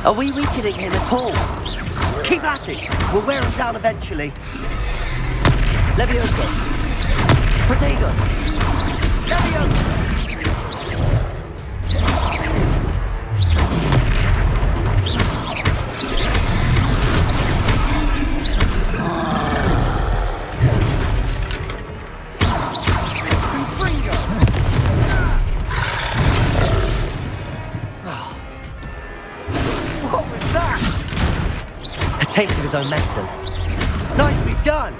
Are we weakening him at all? Keep at it! We'll wear him down eventually. Levioso! Protego! Levioso! Taste of his own medicine. Nicely done!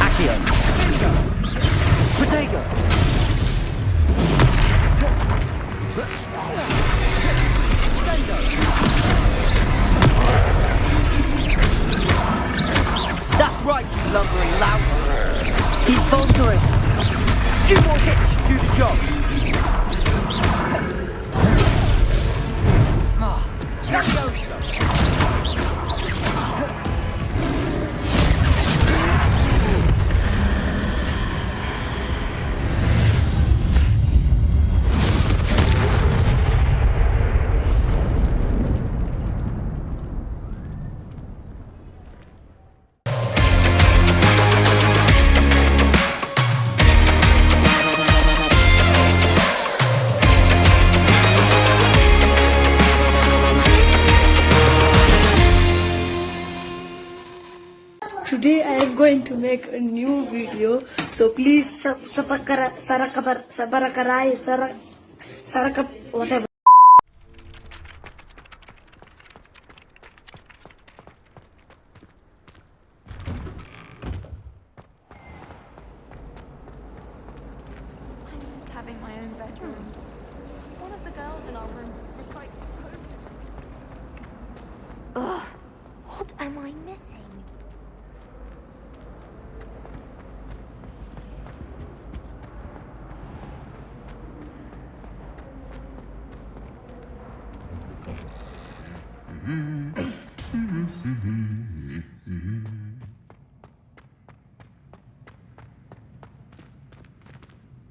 Accio. Protego. That's right, you lumbering louts. He's faltering. A few more hits to do the job. Today I am going to make a new video, so please whatever. I'm just having my own bedroom. One of the girls in our room was like, ugh, what am I missing?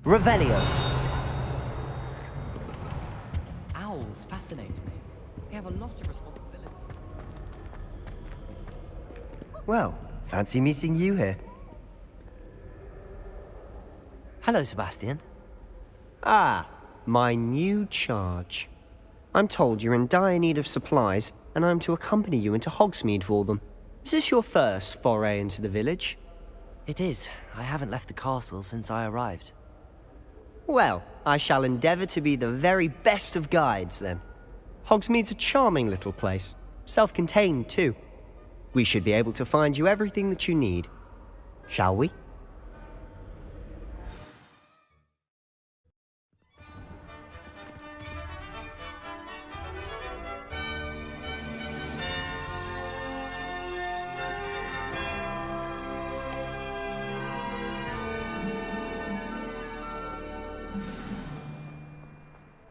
Revelio. Owls fascinate me. They have a lot of responsibility. Well, fancy meeting you here. Hello, Sebastian. Ah, my new charge. I'm told you're in dire need of supplies, and I'm to accompany you into Hogsmeade for them. Is this your first foray into the village? It is. I haven't left the castle since I arrived. Well, I shall endeavour to be the very best of guides, then. Hogsmeade's a charming little place, self-contained too. We should be able to find you everything that you need. Shall we?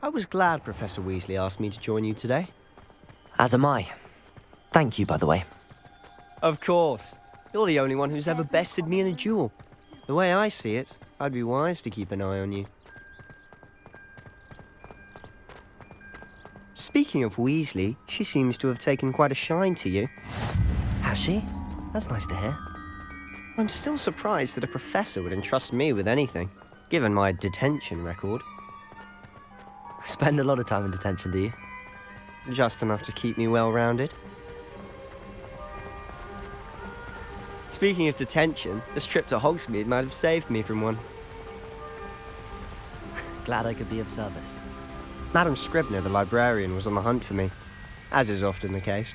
I was glad Professor Weasley asked me to join you today. As am I. Thank you, by the way. Of course. You're the only one who's ever bested me in a duel. The way I see it, I'd be wise to keep an eye on you. Speaking of Weasley, she seems to have taken quite a shine to you. Has she? That's nice to hear. I'm still surprised that a professor would entrust me with anything, given my detention record. Spend a lot of time in detention, do you? Just enough to keep me well-rounded. Speaking of detention, this trip to Hogsmeade might have saved me from one. Glad I could be of service. Madam Scribner, the librarian, was on the hunt for me, as is often the case.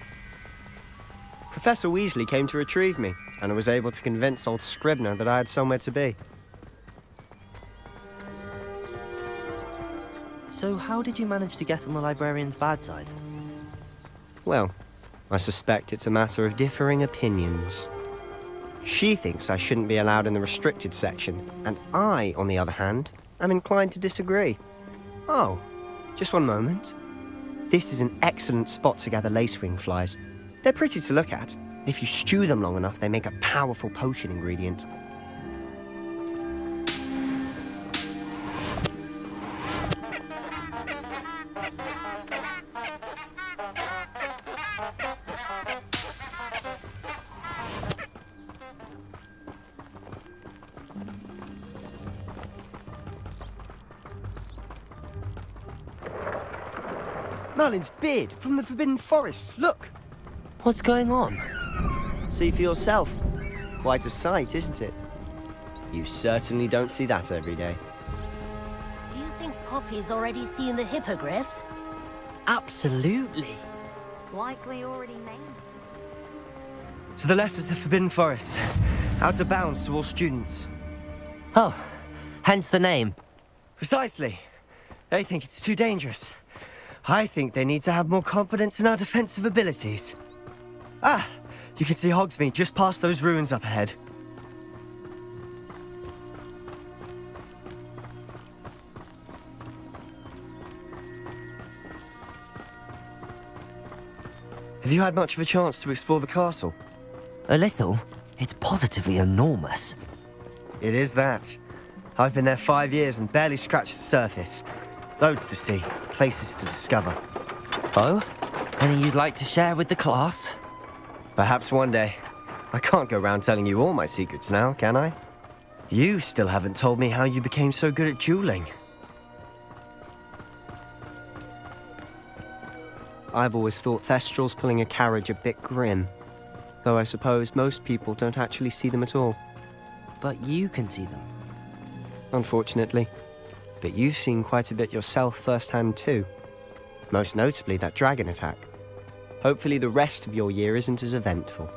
Professor Weasley came to retrieve me, and I was able to convince old Scribner that I had somewhere to be. So how did you manage to get on the librarian's bad side? Well, I suspect it's a matter of differing opinions. She thinks I shouldn't be allowed in the restricted section, and I, on the other hand, I'm inclined to disagree. Oh, just one moment. This is an excellent spot to gather lacewing flies. They're pretty to look at. If you stew them long enough, they make a powerful potion ingredient. Merlin's beard from the Forbidden Forest, look! What's going on? See for yourself. Quite a sight, isn't it? You certainly don't see that every day. Do you think Poppy's already seen the hippogriffs? Absolutely. Likely already named. To the left is the Forbidden Forest. Out of bounds to all students. Oh, hence the name. Precisely. They think it's too dangerous. I think they need to have more confidence in our defensive abilities. Ah, you can see Hogsmeade just past those ruins up ahead. Have you had much of a chance to explore the castle? A little. It's positively enormous. It is that. I've been there 5 years and barely scratched the surface. Loads to see, places to discover. Oh? Any you'd like to share with the class? Perhaps one day. I can't go round telling you all my secrets now, can I? You still haven't told me how you became so good at dueling. I've always thought Thestrals pulling a carriage a bit grim. Though I suppose most people don't actually see them at all. But you can see them. Unfortunately. But you've seen quite a bit yourself firsthand too. Most notably that dragon attack. Hopefully the rest of your year isn't as eventful.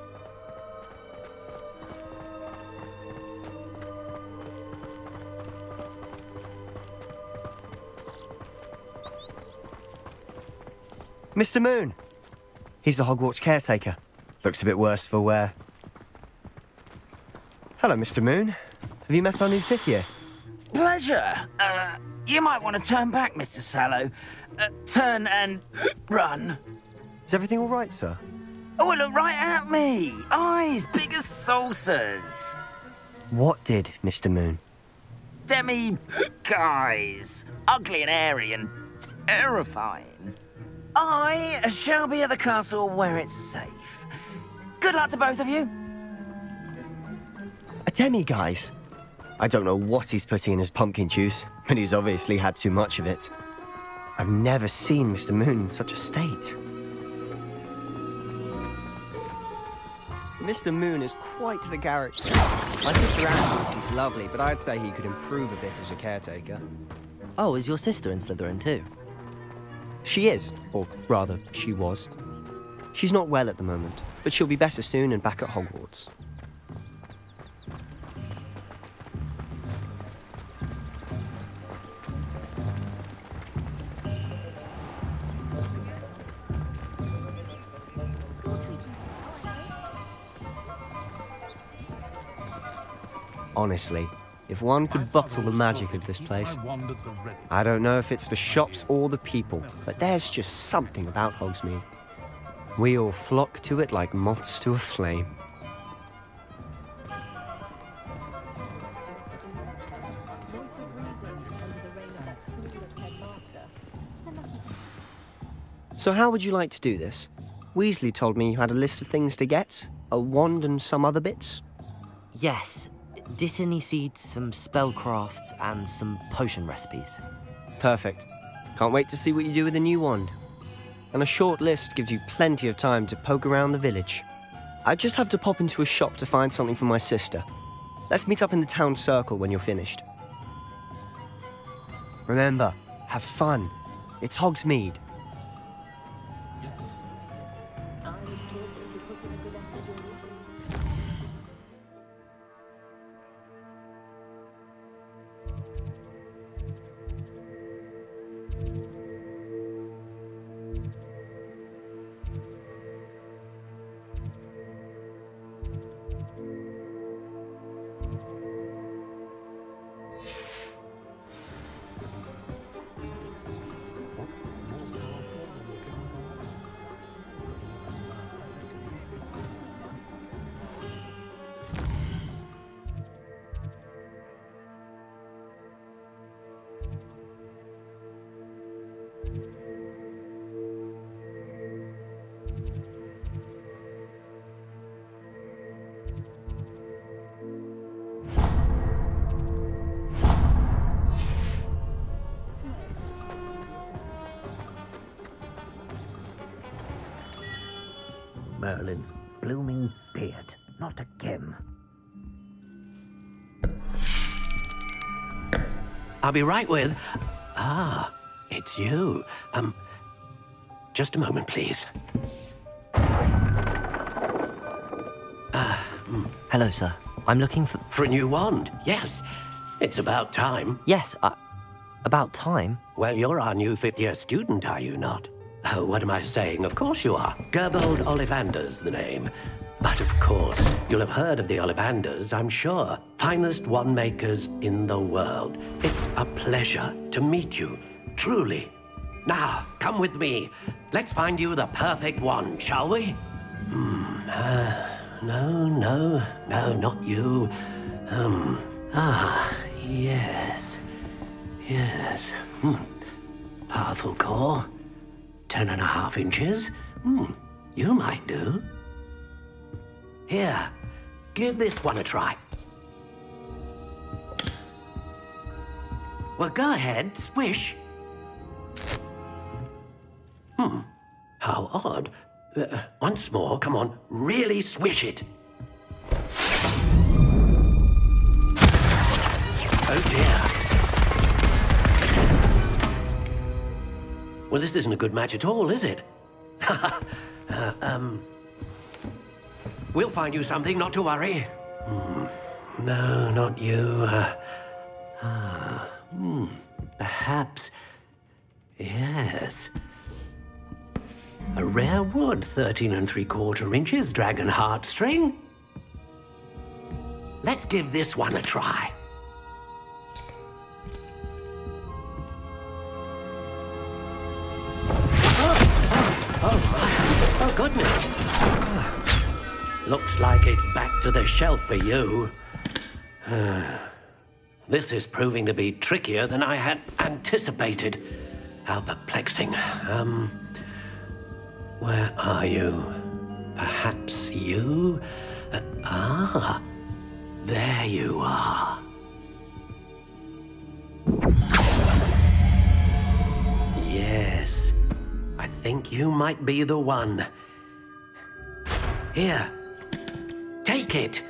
Mr. Moon! He's the Hogwarts caretaker. Looks a bit worse for wear. Hello, Mr. Moon. Have you met our new 5th year? Pleasure. You might want to turn back, Mr. Sallow. Turn and run. Is everything all right, sir? Oh, look right at me. Eyes big as saucers. What did, Mr. Moon? Guys. Ugly and airy and terrifying. I shall be at the castle where it's safe. Good luck to both of you. A demi-guise? I don't know what he's putting in his pumpkin juice, but he's obviously had too much of it. I've never seen Mr. Moon in such a state. Mr. Moon is quite the character. My sister Anne thinks he's lovely, but I'd say he could improve a bit as a caretaker. Oh, is your sister in Slytherin too? She is, or rather, she was. She's not well at the moment, but she'll be better soon and back at Hogwarts. Honestly, if one could bottle the magic of this place. I don't know if it's the shops or the people, but there's just something about Hogsmeade. We all flock to it like moths to a flame. So how would you like to do this? Weasley told me you had a list of things to get, a wand and some other bits. Yes. Dittany seeds, some spellcrafts, and some potion recipes. Perfect. Can't wait to see what you do with the new wand. And a short list gives you plenty of time to poke around the village. I just have to pop into a shop to find something for my sister. Let's meet up in the town circle when you're finished. Remember, have fun. It's Hogsmeade. Merlin's blooming beard. Not again. I'll be right with... Ah, it's you. Just a moment, please. Hello, sir. I'm looking for... For a new wand, yes. It's about time. Yes, about time? Well, you're our new fifth-year student, are you not? Oh, what am I saying? Of course you are. Gerbold Ollivander's the name. But of course, you'll have heard of the Ollivanders, I'm sure. Finest wand makers in the world. It's a pleasure to meet you, truly. Now, come with me. Let's find you the perfect wand, shall we? No, not you. Yes. Powerful core. 10.5 inches. You might do. Here, give this one a try. Well, go ahead, swish. How odd. Once more, come on, really swish it. Oh dear. Well, this isn't a good match at all, is it? We'll find you something, not to worry. No, not you. Perhaps... Yes. A rare wood, 13 3/4 inches, dragon heartstring. Let's give this one a try. Oh, goodness. Looks like it's back to the shelf for you. This is proving to be trickier than I had anticipated. How perplexing. Where are you? Perhaps you? There you are. Yes, I think you might be the one. Here, take it.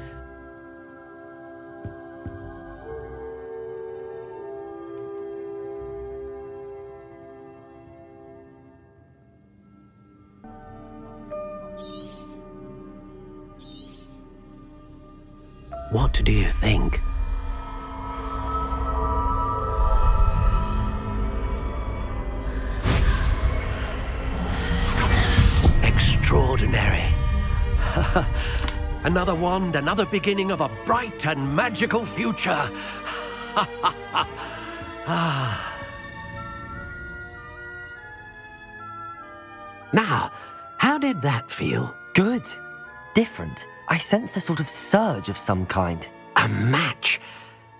What do you think? Extraordinary. Another wand, another beginning of a bright and magical future. Now, how did that feel? Good. Different. I sensed a sort of surge of some kind. A match.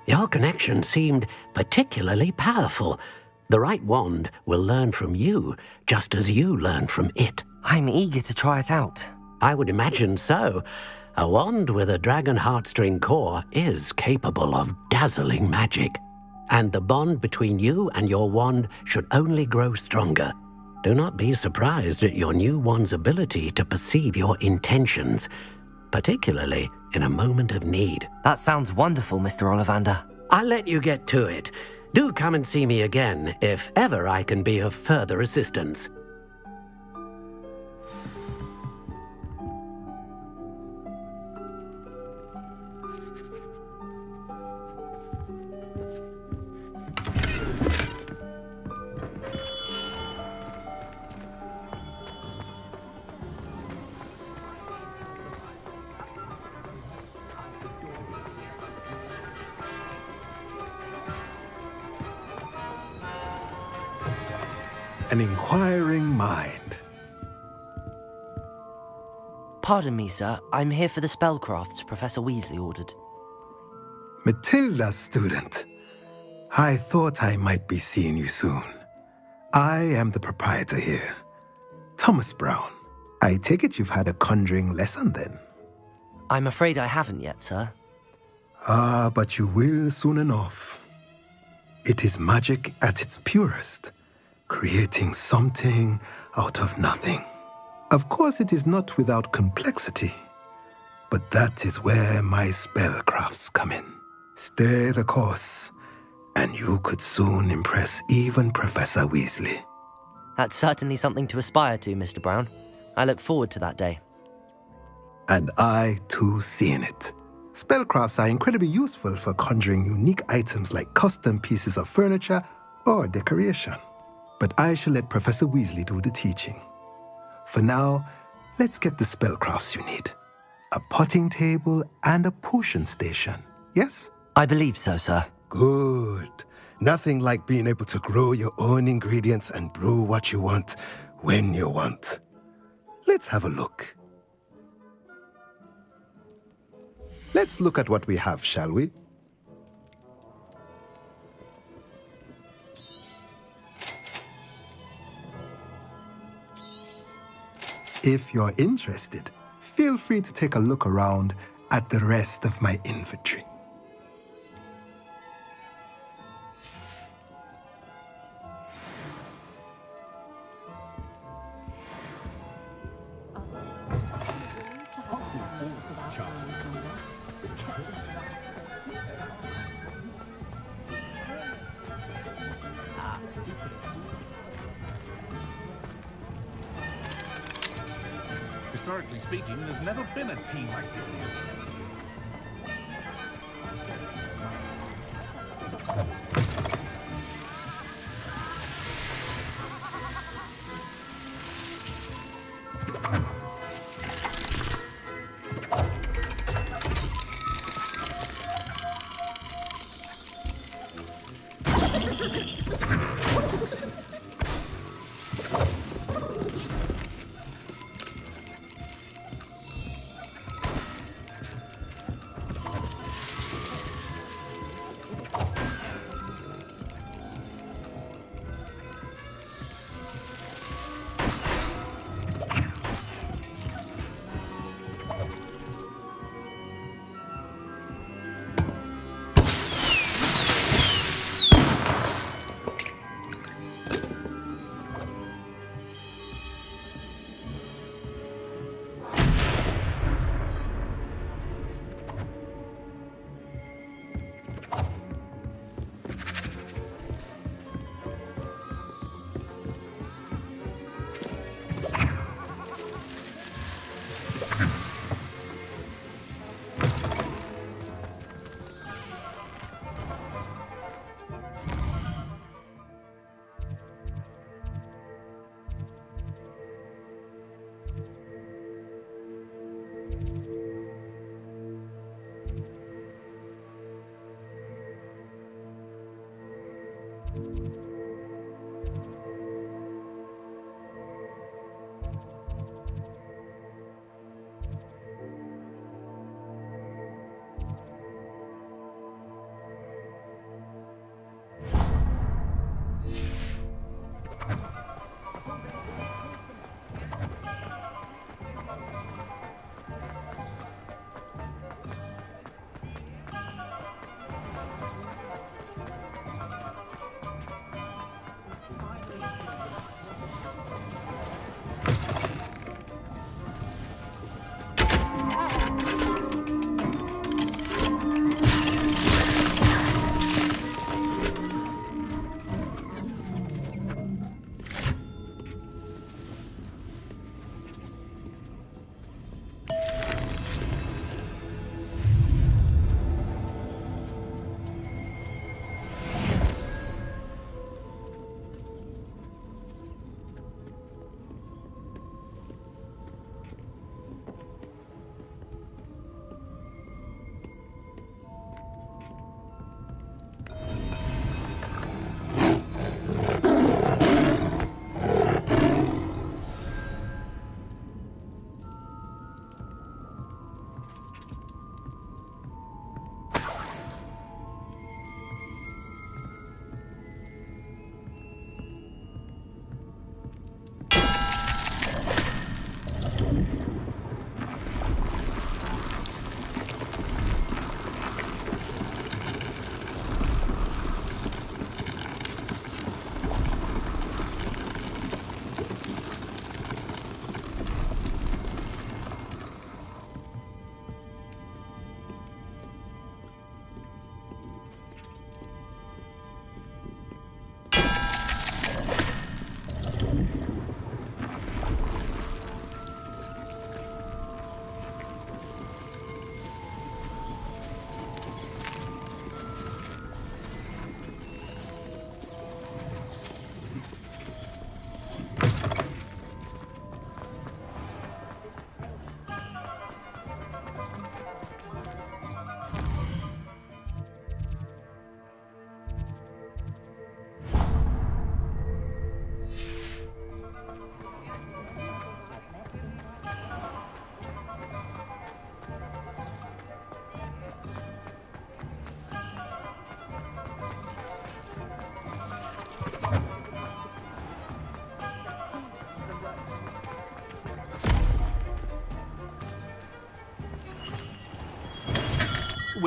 Your connection seemed particularly powerful. The right wand will learn from you, just as you learn from it. I'm eager to try it out. I would imagine so. A wand with a dragon heartstring core is capable of dazzling magic. And the bond between you and your wand should only grow stronger. Do not be surprised at your new wand's ability to perceive your intentions, particularly in a moment of need. That sounds wonderful, Mr. Ollivander. I'll let you get to it. Do come and see me again if ever I can be of further assistance. An inquiring mind. Pardon me, sir. I'm here for the spellcrafts Professor Weasley ordered. Matilda's student. I thought I might be seeing you soon. I am the proprietor here, Thomas Brown. I take it you've had a conjuring lesson then? I'm afraid I haven't yet, sir. But you will soon enough. It is magic at its purest, creating something out of nothing. Of course, it is not without complexity, but that is where my spellcrafts come in. Stay the course, and you could soon impress even Professor Weasley. That's certainly something to aspire to, Mr. Brown. I look forward to that day. And I, too, seen it. Spellcrafts are incredibly useful for conjuring unique items like custom pieces of furniture or decoration. But I shall let Professor Weasley do the teaching. For now, let's get the spellcrafts you need. A potting table and a potion station, yes? I believe so, sir. Good. Nothing like being able to grow your own ingredients and brew what you want when you want. Let's have a look. Let's look at what we have, shall we? If you're interested, feel free to take a look around at the rest of my inventory. Historically speaking, there's never been a team like this here.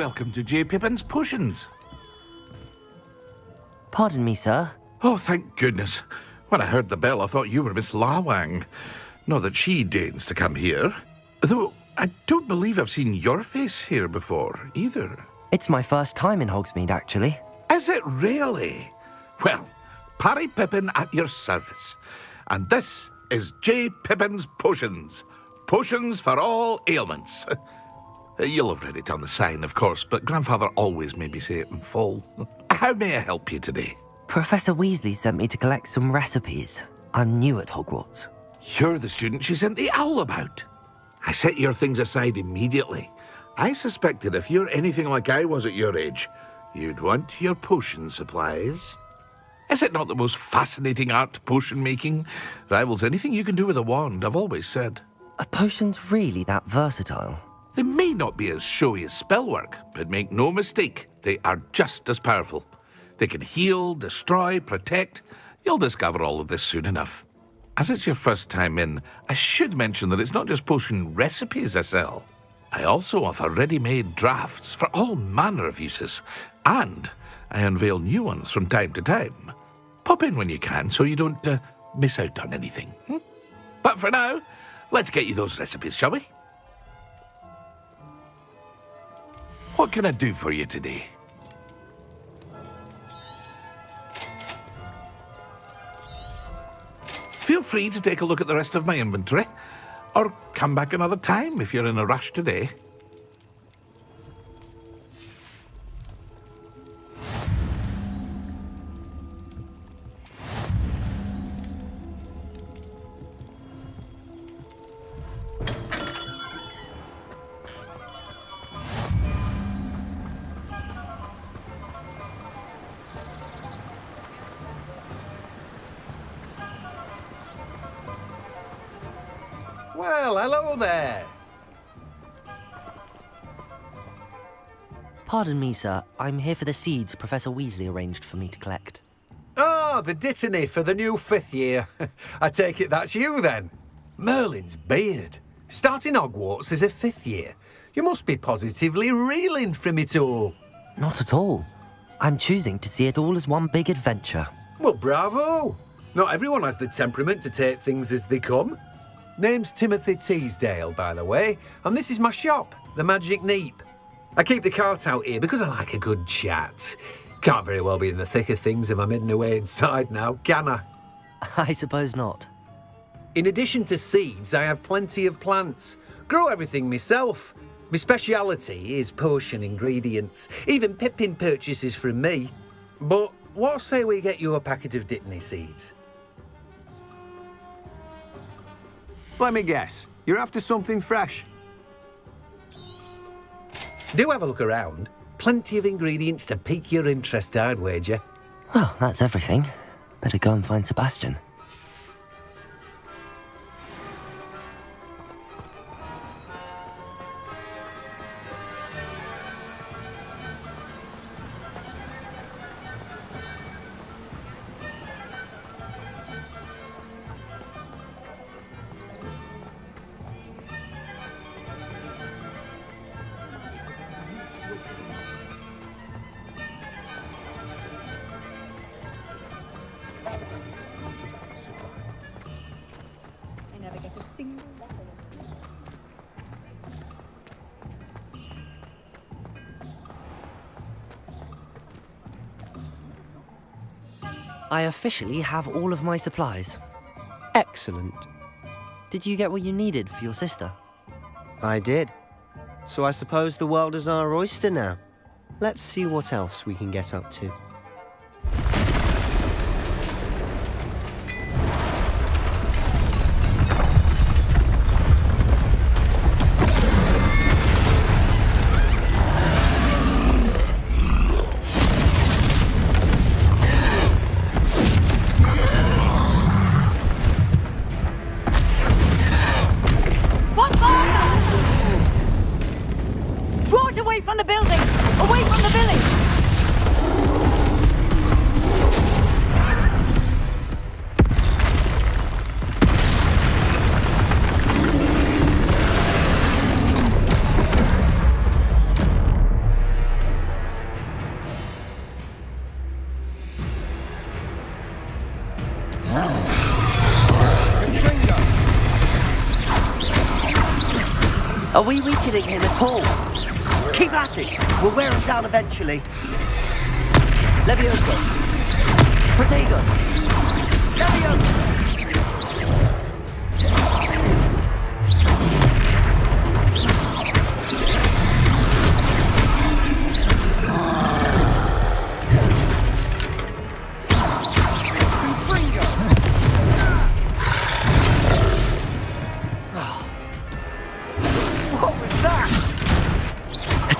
welcome to J. Pippin's Potions. Pardon me, sir. Oh, thank goodness. When I heard the bell, I thought you were Miss Lawang. Not that she deigns to come here. Though I don't believe I've seen your face here before, either. It's my first time in Hogsmeade, actually. Is it really? Well, Parry Pippin at your service. And this is J. Pippin's Potions. Potions for all ailments. You'll have read it on the sign, of course, but Grandfather always made me say it in full. How may I help you today? Professor Weasley sent me to collect some recipes. I'm new at Hogwarts. You're the student she sent the owl about. I set your things aside immediately. I suspected if you're anything like I was at your age, you'd want your potion supplies. Is it not the most fascinating art, potion making? Rivals anything you can do with a wand, I've always said. Are potions really that versatile? They may not be as showy as spellwork, but make no mistake, they are just as powerful. They can heal, destroy, protect. You'll discover all of this soon enough. As it's your first time in, I should mention that it's not just potion recipes I sell. I also offer ready-made drafts for all manner of uses, and I unveil new ones from time to time. Pop in when you can so you don't miss out on anything. But for now, let's get you those recipes, shall we? What can I do for you today? Feel free to take a look at the rest of my inventory, or come back another time if you're in a rush today. Well, hello there. Pardon me, sir. I'm here for the seeds Professor Weasley arranged for me to collect. Oh, the dittany for the new 5th year. I take it that's you, then. Merlin's beard. Starting Hogwarts as a 5th year. You must be positively reeling from it all. Not at all. I'm choosing to see it all as one big adventure. Well, bravo. Not everyone has the temperament to take things as they come. Name's Timothy Teasdale, by the way, and this is my shop, the Magic Neep. I keep the cart out here because I like a good chat. Can't very well be in the thick of things if I'm hidden away inside now, can I? I suppose not. In addition to seeds, I have plenty of plants. Grow everything myself. My speciality is potion ingredients. Even Pippin purchases from me. But what say we get you a packet of Dittany seeds? Let me guess. You're after something fresh. Do have a look around. Plenty of ingredients to pique your interest, I'd wager. Well, that's everything. Better go and find Sebastian. I officially have all of my supplies. Excellent. Did you get what you needed for your sister? I did. So I suppose the world is our oyster now. Let's see what else we can get up to. Draw it away from the building! Away from the village! Are we weakening him at all? Keep at it. We'll wear him down eventually. Levioso. Protego. Levioso.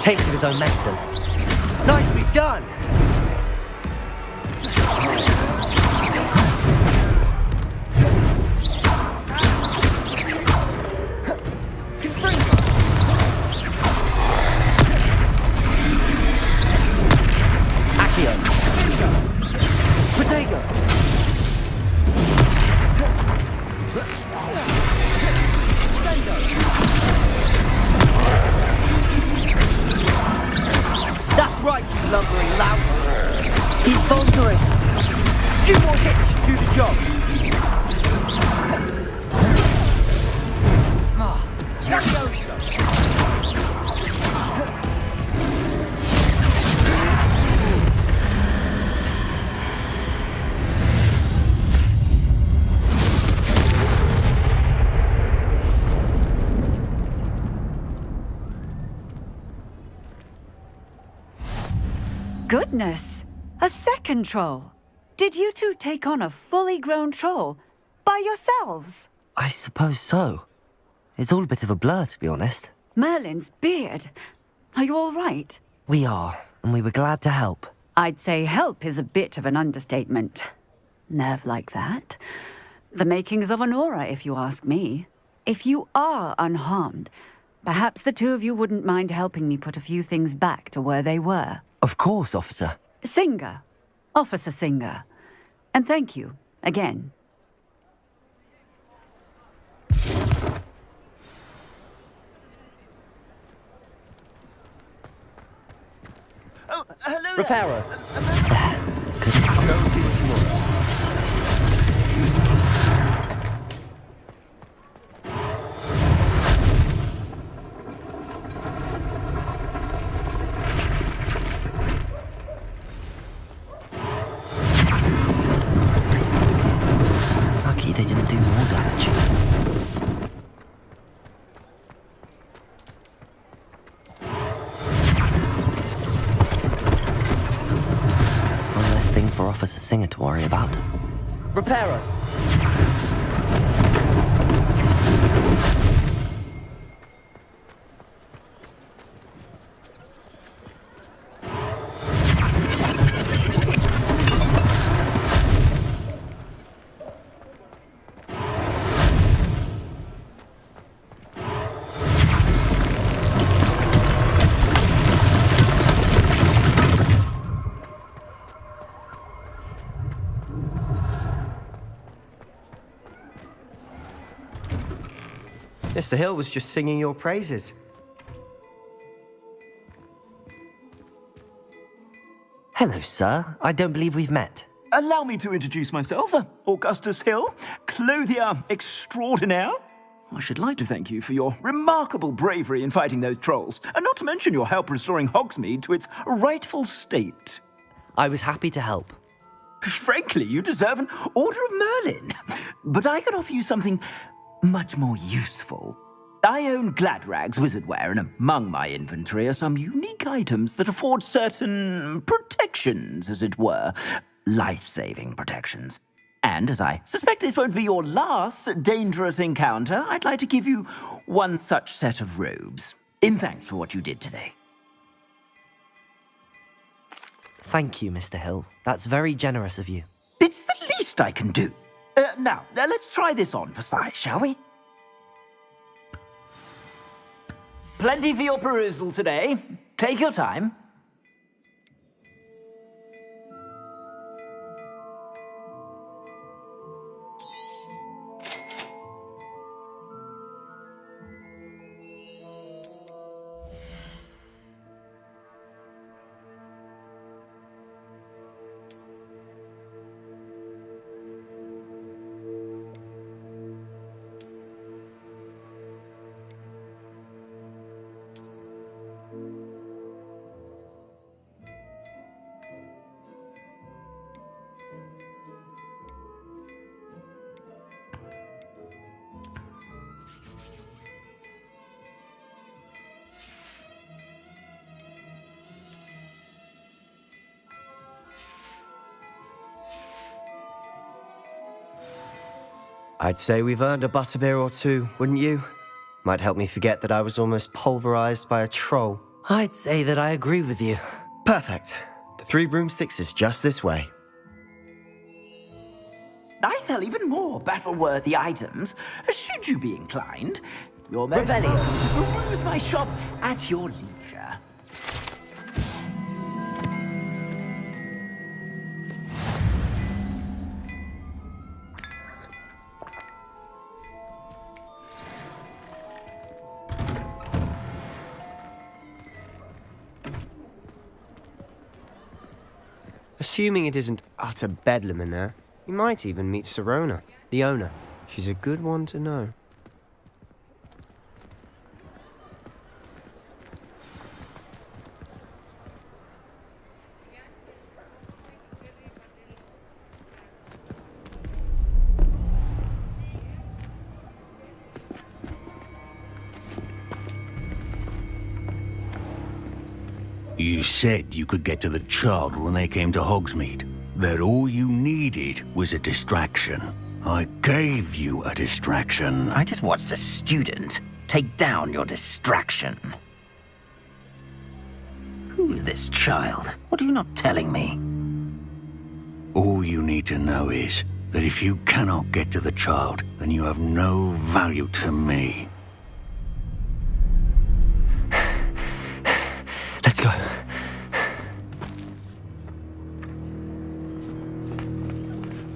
Taste of his own medicine. Nicely done! Accio. Protego. That's right, you lumbering lout. He's faltering. A few more hits should do the job. Goodness! A second troll! Did you two take on a fully grown troll? By yourselves? I suppose so. It's all a bit of a blur, to be honest. Merlin's beard. Are you all right? We are, and we were glad to help. I'd say help is a bit of an understatement. Nerve like that. The makings of an aura, if you ask me. If you are unharmed, perhaps the two of you wouldn't mind helping me put a few things back to where they were. Of course, officer. Singer. Officer Singer. And thank you, again. Oh, hello Reparo. Good. Go and see what he wants. Lucky they didn't do more damage. One less thing for Officer Singer to worry about. Reparo. Mr. Hill was just singing your praises. Hello, sir. I don't believe we've met. Allow me to introduce myself, Augustus Hill, clothier extraordinaire. I should like to thank you for your remarkable bravery in fighting those trolls, and not to mention your help restoring Hogsmeade to its rightful state. I was happy to help. Frankly, you deserve an Order of Merlin. But I can offer you something much more useful. I own Gladrag's wizardware, and among my inventory are some unique items that afford certain protections, as it were. Life-saving protections. And as I suspect this won't be your last dangerous encounter, I'd like to give you one such set of robes, in thanks for what you did today. Thank you, Mr. Hill. That's very generous of you. It's the least I can do. Now, let's try this on for size, shall we? Plenty for your perusal today. Take your time. I'd say we've earned a butterbeer or two, wouldn't you? Might help me forget that I was almost pulverized by a troll. I'd say that I agree with you. Perfect. The 3 broomsticks is just this way. I sell even more battle-worthy items, should you be inclined. You're most Revelio. welcome to peruse my shop at your leisure. Assuming it isn't utter bedlam in there, you might even meet Sirona, the owner. She's a good one to know. You said you could get to the child when they came to Hogsmeade. That all you needed was a distraction. I gave you a distraction. I just watched a student take down your distraction. Who's this child? What are you not telling me? All you need to know is that if you cannot get to the child, then you have no value to me. Let's go.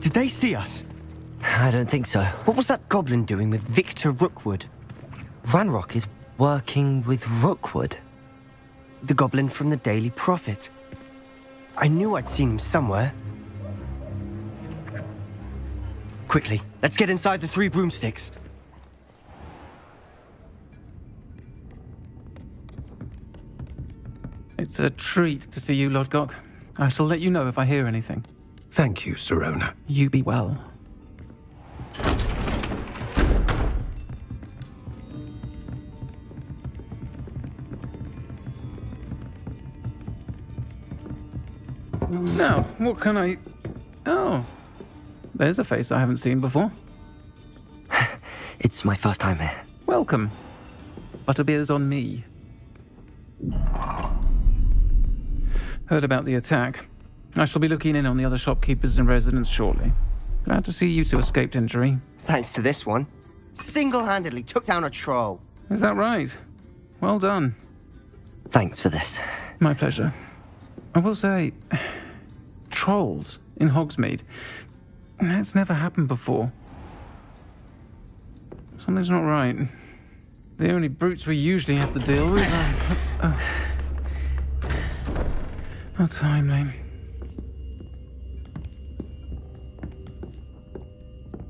Did they see us? I don't think so. What was that goblin doing with Victor Rookwood? Ranrock is working with Rookwood. The goblin from the Daily Prophet. I knew I'd seen him somewhere. Quickly, let's get inside the 3 broomsticks. It's a treat to see you, Lodgok. I shall let you know if I hear anything. Thank you, Sirona. You be well. Now, what can I... Oh, there's a face I haven't seen before. It's my first time here. Welcome. Butterbeer's on me. Heard about the attack. I shall be looking in on the other shopkeepers and residents shortly. Glad to see you two escaped injury. Thanks to this one. Single-handedly took down a troll. Is that right? Well done. Thanks for this. My pleasure. I will say, trolls in Hogsmeade. That's never happened before. Something's not right. The only brutes we usually have to deal with are... How timely.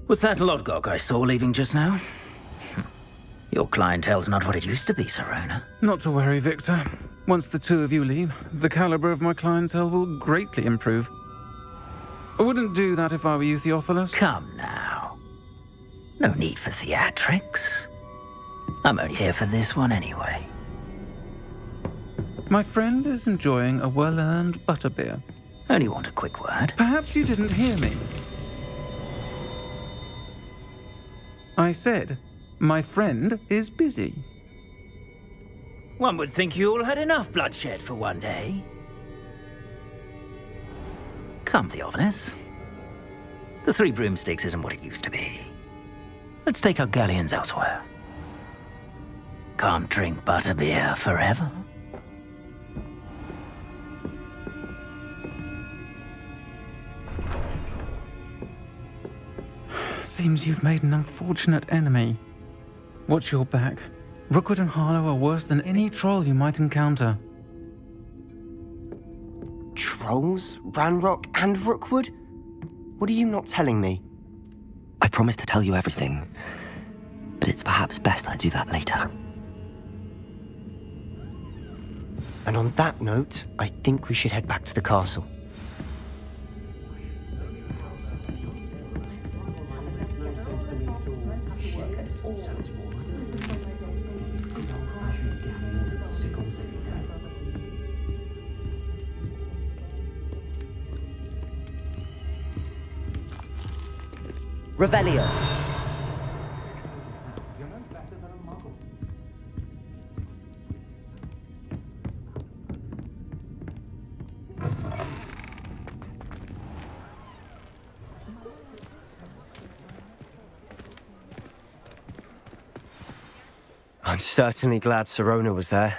Was that Lodgok I saw leaving just now? Your clientele's not what it used to be, Sirona. Not to worry, Victor. Once the 2 of you leave, the caliber of my clientele will greatly improve. I wouldn't do that if I were you, Theophilus. Come now. No need for theatrics. I'm only here for this one anyway. My friend is enjoying a well-earned butterbeer. Only want a quick word. Perhaps you didn't hear me. I said, my friend is busy. One would think you all had enough bloodshed for one day. Come, Theophilus. The 3 broomsticks isn't what it used to be. Let's take our galleons elsewhere. Can't drink butterbeer forever. Seems you've made an unfortunate enemy. Watch your back. Rookwood and Harlow are worse than any troll you might encounter. Trolls? Ranrock and Rookwood? What are you not telling me? I promised to tell you everything, but it's perhaps best I do that later. And on that note, I think we should head back to the castle. Revelio. I'm certainly glad Sirona was there.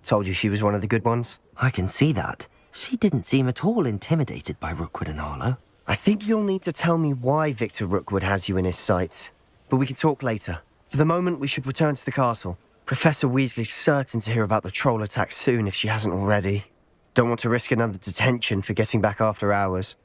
Told you she was one of the good ones. I can see that. She didn't seem at all intimidated by Rookwood and Harlow. I think you'll need to tell me why Victor Rookwood has you in his sights. But we can talk later. For the moment, we should return to the castle. Professor Weasley's certain to hear about the troll attack soon if she hasn't already. Don't want to risk another detention for getting back after hours.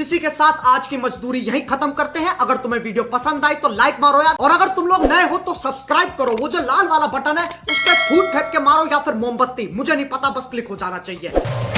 इसी के साथ आज की मजदूरी यहीं खत्म करते हैं। अगर तुम्हें वीडियो पसंद आई तो लाइक मारो यार, और अगर तुम लोग नए हो तो सब्सक्राइब करो। वो जो लाल वाला बटन है उस पर फूट फेंक के मारो या फिर मोमबत्ती, मुझे नहीं पता, बस क्लिक हो जाना चाहिए।